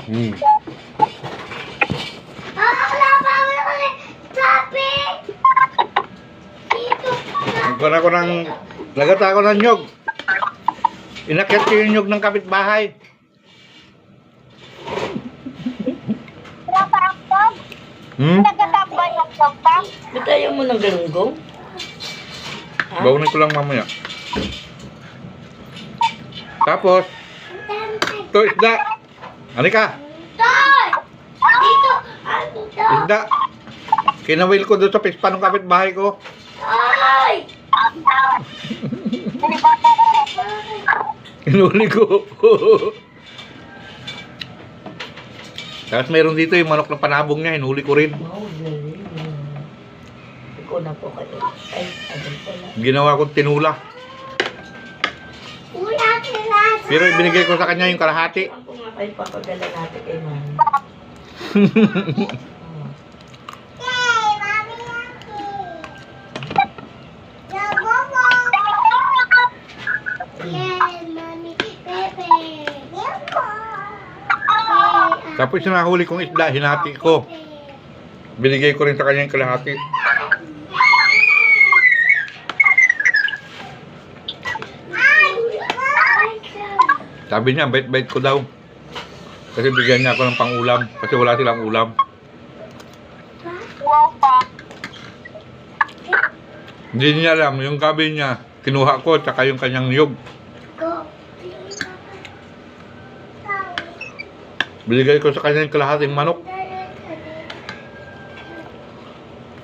Hmm. Nagkaroon ako ng... Lagat ako ng nyog. Inakyat ko yung nyog ng kapitbahay. Hmm? Nagkatambay yung pampang. Ba't ayaw mo ng galunggong? Ha? Baunin ko lang mamaya. Tapos, ito isda. Halika, Dito! Dito! isda. Kinawil ko doon sa pispa ng kapitbahay ko. Ay! Hinuli ko. Tapos meron dito yung manok na panabong niya, hinuli ko rin. Oh, galing. Ikaw na po kayo. Ay, agad pala. Ginawa kong tinula. Uy, ate na! Pero ibinigay ko sa kanya yung kalahati. Ako nga kayo papadala natin kay Mami. Yay! Mami Yaki! Yabobo! Yay! Mami Pepe! Tapos yung nahuli kong isda, hinati ko. Binigay ko rin sa kanya yung kalahati. Sabi niya, bait-bait ko daw. Kasi bigyan niya ako ng pang-ulam. Kasi wala silang ulam. Hindi niya alam, yung gabi niya, kinuha ko, tsaka yung kanyang niyog. Binigay ko sa kanya yung kalahating manok.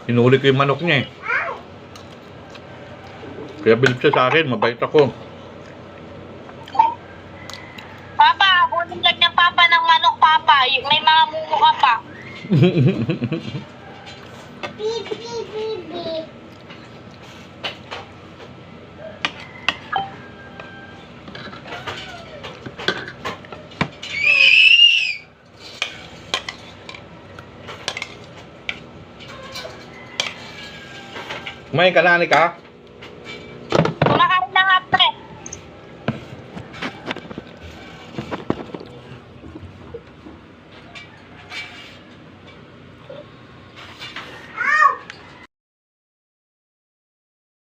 Hinuli ko yung manok niya eh. Kaya bilip siya sa akin, mabait ako. Papa, kunin ka niya papa ng manok, papa. May mga mumu ka pa. Bibi, bibi. Kumain ka na, Anika?